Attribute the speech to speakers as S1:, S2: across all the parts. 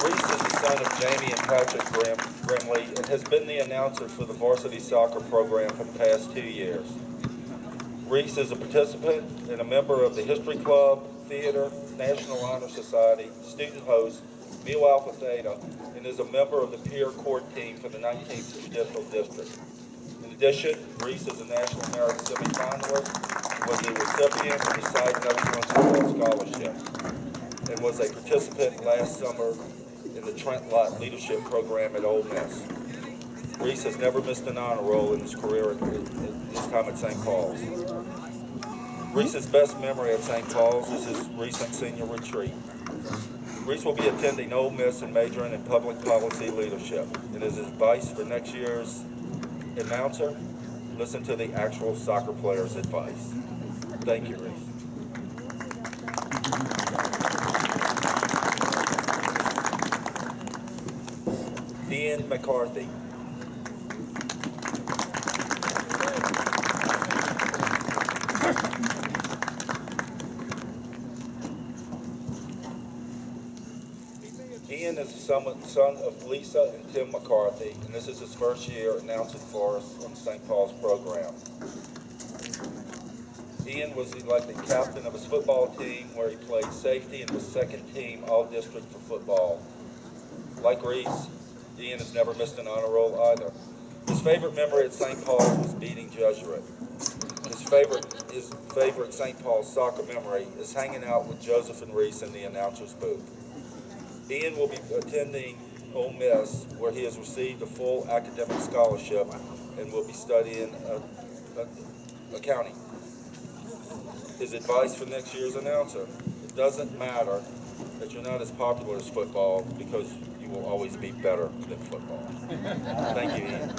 S1: Reese is the son of Jamie and Patrick Grimley and has been the announcer for the varsity soccer program for the past 2 years. Reese is a participant and a member of the History Club, Theater, National Honor Society, student host, Mu Alpha Theta, and is a member of the peer court team for the 19th Judicial District. In addition, Reese is a National Merit semifinalist, was a recipient of the Side Excellence Award Scholarship, and was a participant last summer in the Trent Lott Leadership Program at Ole Miss. Reese has never missed an honor roll in his career at his time at St. Paul's. Reese's best memory at St. Paul's is his recent senior retreat. Reese will be attending Ole Miss and majoring in public policy leadership. And his advice for next year's announcer, listen to the actual soccer player's advice. Thank you, Reese. Ian McCarthy. Ian is the son of Lisa and Tim McCarthy, and this is his first year announcing for us on the St. Paul's program. Ian was elected captain of his football team, where he played safety and was second team all-district for football. Like Reese, Ian has never missed an honor roll either. His favorite memory at St. Paul's was beating Jesuit. His favorite St. Paul's soccer memory is hanging out with Joseph and Reese in the announcer's booth. Ian will be attending Ole Miss, where he has received a full academic scholarship and will be studying accounting. His advice for next year's announcer: it doesn't matter that you're not as popular as football, because you will always be better than football. Thank you, Ian.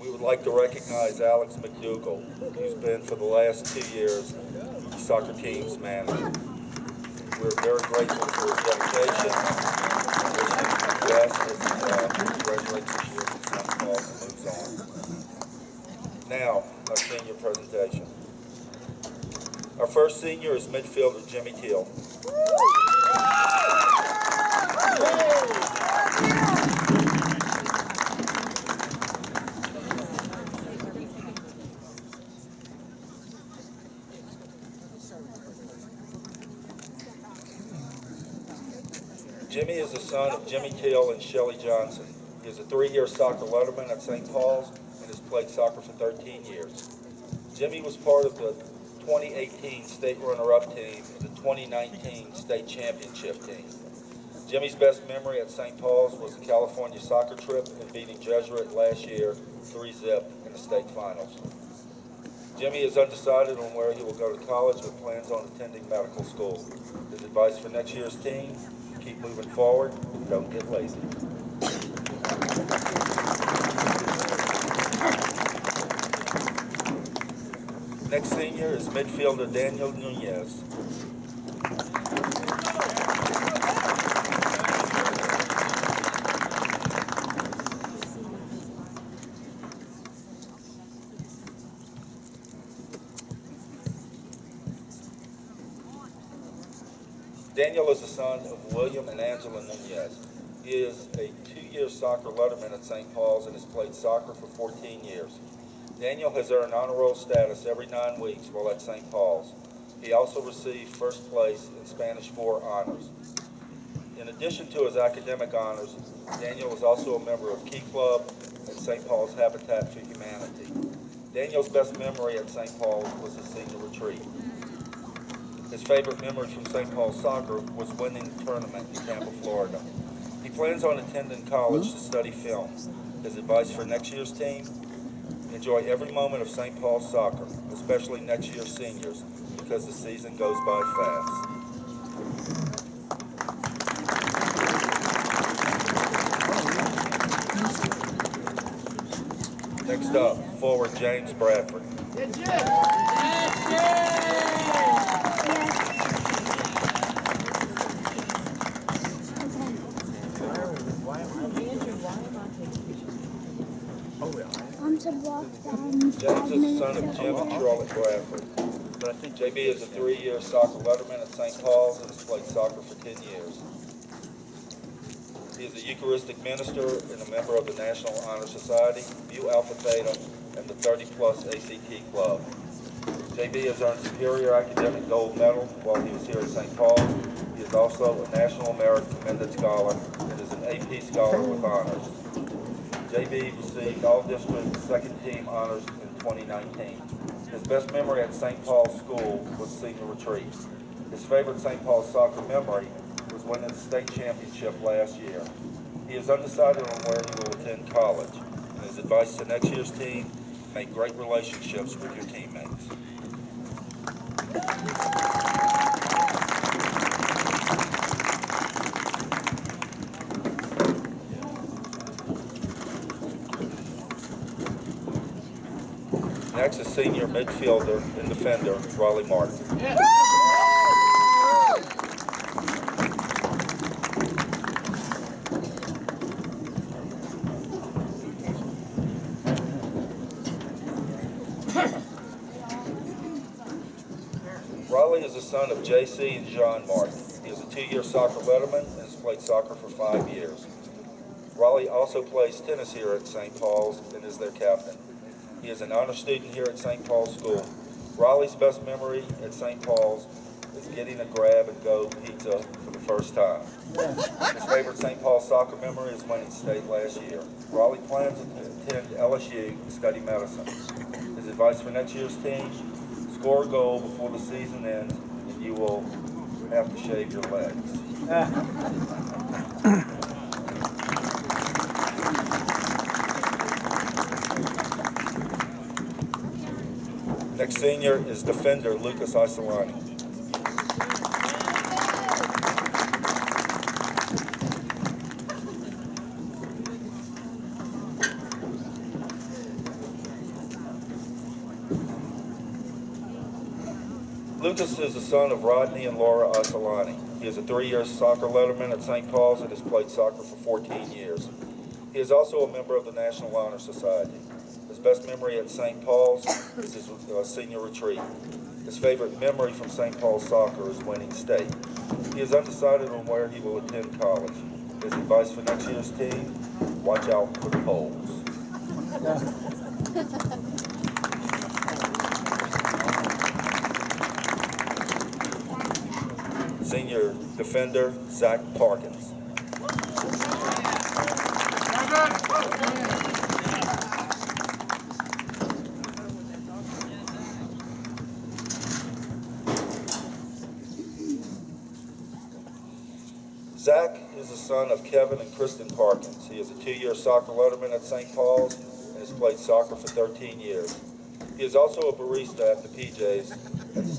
S1: We would like to recognize Alex McDougall, who's been for the last 2 years the soccer team's manager. We're very grateful for his dedication. Yes, congratulations this year from St. Paul and moves on. Now, our senior presentation. Our first senior is midfielder Jimmy Teal. Jimmy is the son of Jimmy Teal and Shelley Johnson. He is a 3-year soccer letterman at St. Paul's and has played soccer for 13 years. Jimmy was part of the 2018 state runner-up team and the 2019 state championship team. Jimmy's best memory at St. Paul's was the California soccer trip and beating Jesuit last year 3-0 in the state finals. Jimmy is undecided on where he will go to college, but plans on attending medical school. His advice for next year's team: keep moving forward, don't get lazy. Next senior is midfielder Daniel Nunez. Daniel is the son of William and Angela Nunez. He is a 2-year soccer letterman at St. Paul's and has played soccer for 14 years. Daniel has earned honor roll status every 9 weeks while at St. Paul's. He also received first place in Spanish 4 honors. In addition to his academic honors, Daniel is also a member of Key Club and St. Paul's Habitat for Humanity. Daniel's best memory at St. Paul's was his senior retreat. His favorite memory from St. Paul's soccer was winning the tournament in Tampa, Florida. He plans on attending college to study film. His advice for next year's team: enjoy every moment of St. Paul's soccer, especially next year's seniors, because the season goes by fast. Next up, forward James Bradford.
S2: I'm to walk down.
S1: James is the son of Jim and Charlotte Bradford.
S2: but I think
S1: JB is a 3-year soccer letterman at St. Paul's and has played soccer for 10 years. He is a Eucharistic minister and a member of the National Honor Society, Mu Alpha Theta, and the 30-plus ACT Club. JB has earned Superior Academic Gold Medal while he was here at St. Paul's. He is also a National Merit Commended Scholar and is an AP Scholar with honors. JB received All-District Second Team honors in 2019. His best memory at St. Paul's School was senior retreat. His favorite St. Paul's soccer memory was winning the state championship last year. He is undecided on where he will attend college. And his advice to next year's team: make great relationships with your teammates. Next is senior midfielder and defender Raleigh Martin. Raleigh is the son of J.C. and John Martin. He is a 2-year soccer letterman and has played soccer for 5 years. Raleigh also plays tennis here at St. Paul's and is their captain. He is an honor student here at St. Paul's School. Raleigh's best memory at St. Paul's is getting a grab-and-go pizza for the first time. His favorite St. Paul's soccer memory is winning state last year. Raleigh plans to attend LSU and study medicine. His advice for next year's team: score a goal before the season ends, and you will have to shave your legs. Next senior is defender Lucas Isolani. Lucas is the son of Rodney and Laura Isolani. He is a 3-year soccer letterman at St. Paul's and has played soccer for 14 years. He is also a member of the National Honor Society. His best memory at St. Paul's is his senior retreat. His favorite memory from St. Paul's soccer is winning state. He is undecided on where he will attend college. His advice for next year's team: watch out for the poles. Senior defender Zach Parkins. Zach is the son of Kevin and Kristen Parkins. He is a 2-year soccer letterman at St. Paul's and has played soccer for 13 years. He is also a barista at the PJ's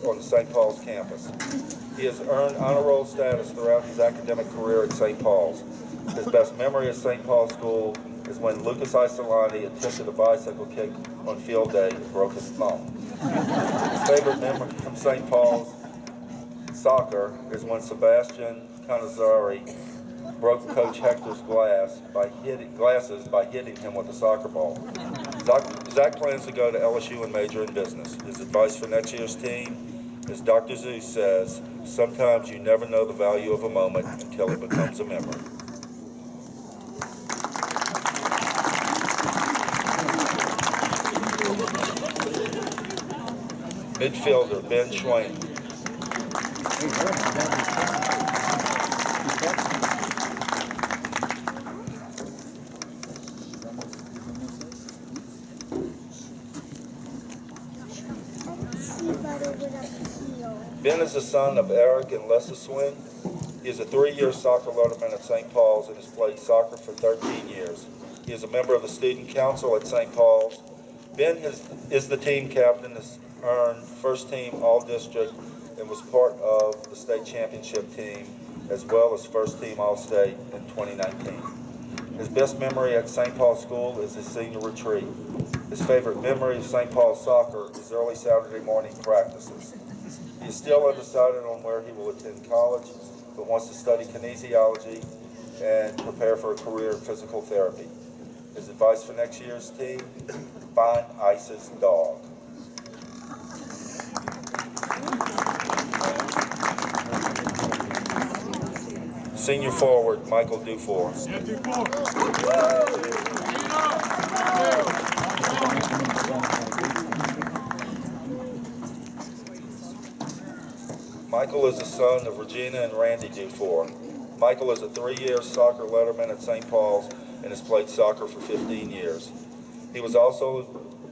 S1: on the St. Paul's campus. He has earned honor roll status throughout his academic career at St. Paul's. His best memory at St. Paul's School is when Lucas Isolani attempted a bicycle kick on field day and broke his thumb. His favorite memory from St. Paul's soccer is when Sebastian Canizzari broke Coach Hector's glasses by hitting him with a soccer ball. Zach plans to go to LSU and major in business. His advice for next year's team is: Dr. Zeus says, sometimes you never know the value of a moment until it becomes a memory. Midfielder Ben Schwain. Ben is the son of Eric and Lessa Swin. He is a 3-year soccer letterman at St. Paul's and has played soccer for 13 years. He is a member of the student council at St. Paul's. Ben is the team captain, has earned first team All-District, and was part of the state championship team, as well as first team All-State in 2019. His best memory at St. Paul's School is his senior retreat. His favorite memory of St. Paul's soccer is early Saturday morning practices. He is still undecided on where he will attend college, but wants to study kinesiology and prepare for a career in physical therapy. His advice for next year's team: find Ice's dog. Senior forward, Michael Dufour. Michael is the son of Regina and Randy Dufour. Michael is a 3-year soccer letterman at St. Paul's and has played soccer for 15 years. He was also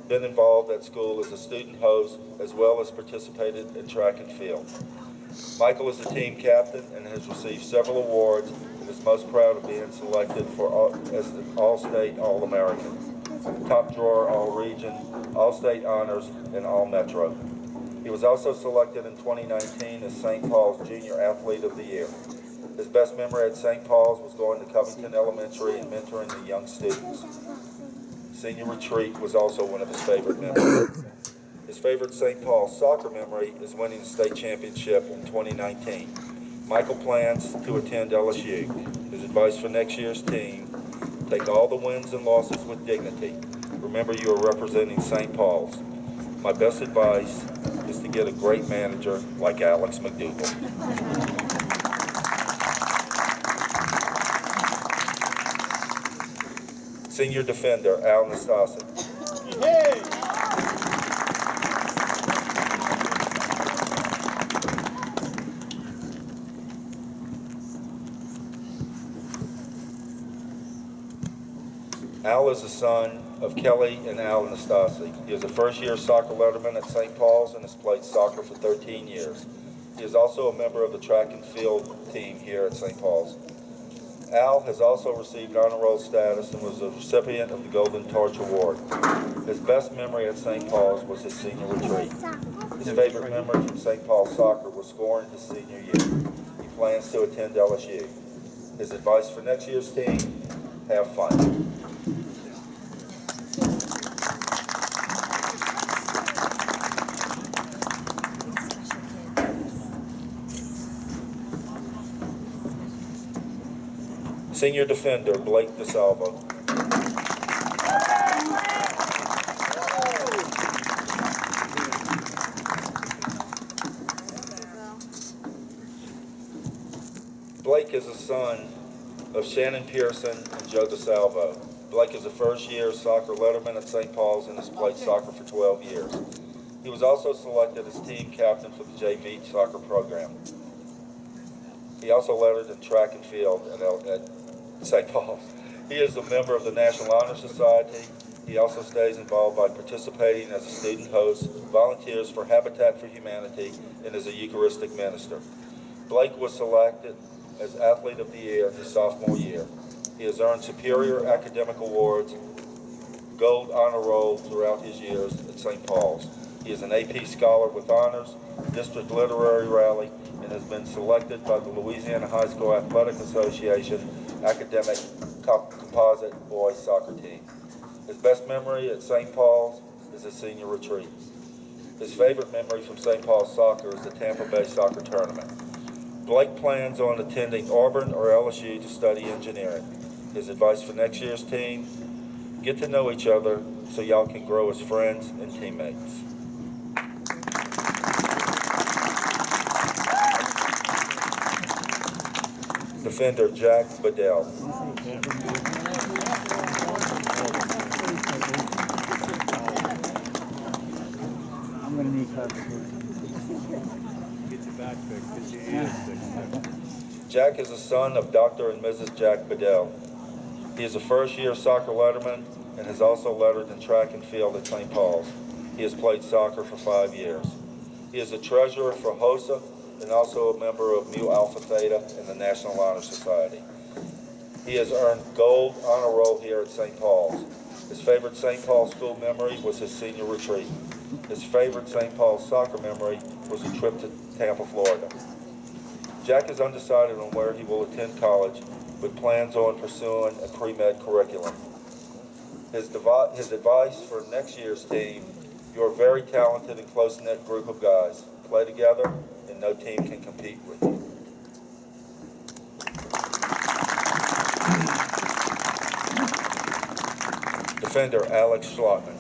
S1: been involved at school as a student host as well as participated in track and field. Michael is the team captain and has received several awards and is most proud of being selected as an All-State All-American, top drawer All-Region, All-State Honors, and All-Metro. He was also selected in 2019 as St. Paul's Junior Athlete of the Year. His best memory at St. Paul's was going to Covington Elementary and mentoring the young students. Senior retreat was also one of his favorite memories. His favorite St. Paul soccer memory is winning the state championship in 2019. Michael plans to attend LSU. His advice for next year's team: take all the wins and losses with dignity. Remember, you are representing St. Paul's. My best advice is to get a great manager like Alex McDougall. Senior defender, Al Nastasi. Hey! Al is the son of Kelly and Al Nastasi. He is a first-year soccer letterman at St. Paul's and has played soccer for 13 years. He is also a member of the track and field team here at St. Paul's. Al has also received honor roll status and was a recipient of the Golden Torch Award. His best memory at St. Paul's was his senior retreat. His favorite memory from St. Paul's soccer was scoring his senior year. He plans to attend LSU. His advice for next year's team: have fun. Senior defender, Blake DeSalvo. Blake is a son of Shannon Pearson and Joe DeSalvo. Blake is a first-year soccer letterman at St. Paul's and has played soccer for 12 years. He was also selected as team captain for the JV soccer program. He also lettered in track and field at St. Paul's. He is a member of the National Honor Society. He also stays involved by participating as a student host, volunteers for Habitat for Humanity, and is a Eucharistic minister. Blake was selected as Athlete of the Year his sophomore year. He has earned superior academic awards, gold honor roll throughout his years at St. Paul's. He is an AP Scholar with honors, District Literary Rally, and has been selected by the Louisiana High School Athletic Association Academic Composite Boys Soccer Team. His best memory at St. Paul's is his senior retreat. His favorite memory from St. Paul's soccer is the Tampa Bay Soccer Tournament. Blake plans on attending Auburn or LSU to study engineering. His advice for next year's team: get to know each other so y'all can grow as friends and teammates. Defender, Jack Bedell.
S2: I'm going to need clarification.
S3: Get your back fixed, get your ears fixed.
S1: Jack is the son of Dr. and Mrs. Jack Bedell. He is a first-year soccer letterman and has also lettered in track and field at St. Paul's. He has played soccer for 5 years. He is a treasurer for HOSA and also a member of Mu Alpha Theta in the National Honor Society. He has earned gold honor roll here at St. Paul's. His favorite St. Paul school memory was his senior retreat. His favorite St. Paul's soccer memory was a trip to Tampa, Florida. Jack is undecided on where he will attend college, but plans on pursuing a pre-med curriculum. His advice for next year's team: you are a very talented and close-knit group of guys. Play together, and no team can compete with you. Defender, Alex Schlotman.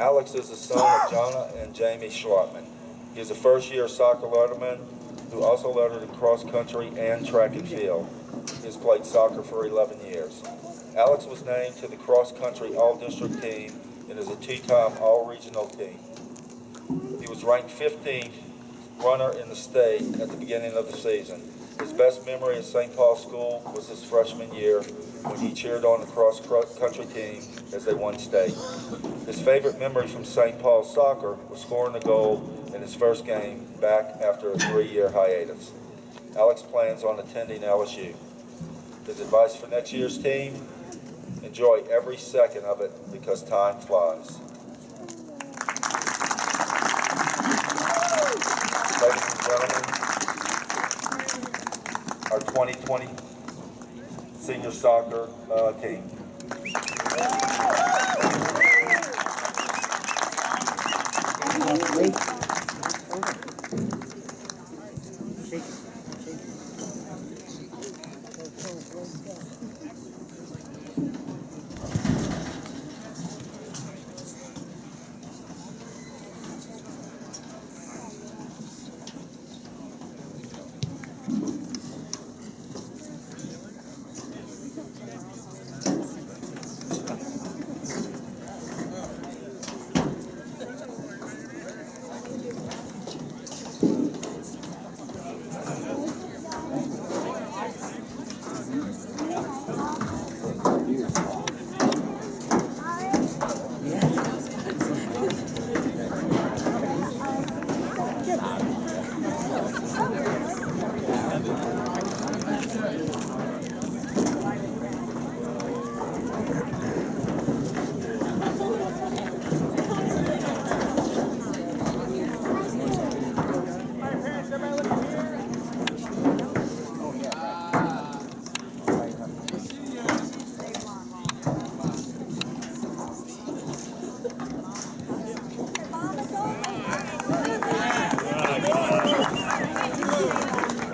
S1: Alex is the son of Jonna and Jamie Schlottman. He is a first-year soccer letterman who also lettered in cross country and track and field. He has played soccer for 11 years. Alex was named to the cross country all-district team and is a two-time all-regional team. He was ranked 15th runner in the state at the beginning of the season. His best memory at St. Paul School was his freshman year when he cheered on the cross-country team as they won state. His favorite memory from St. Paul soccer was scoring a goal in his first game back after a 3-year hiatus. Alex plans on attending LSU. His advice for next year's team: enjoy every second of it because time flies. Ladies and gentlemen, our 2020 senior soccer team.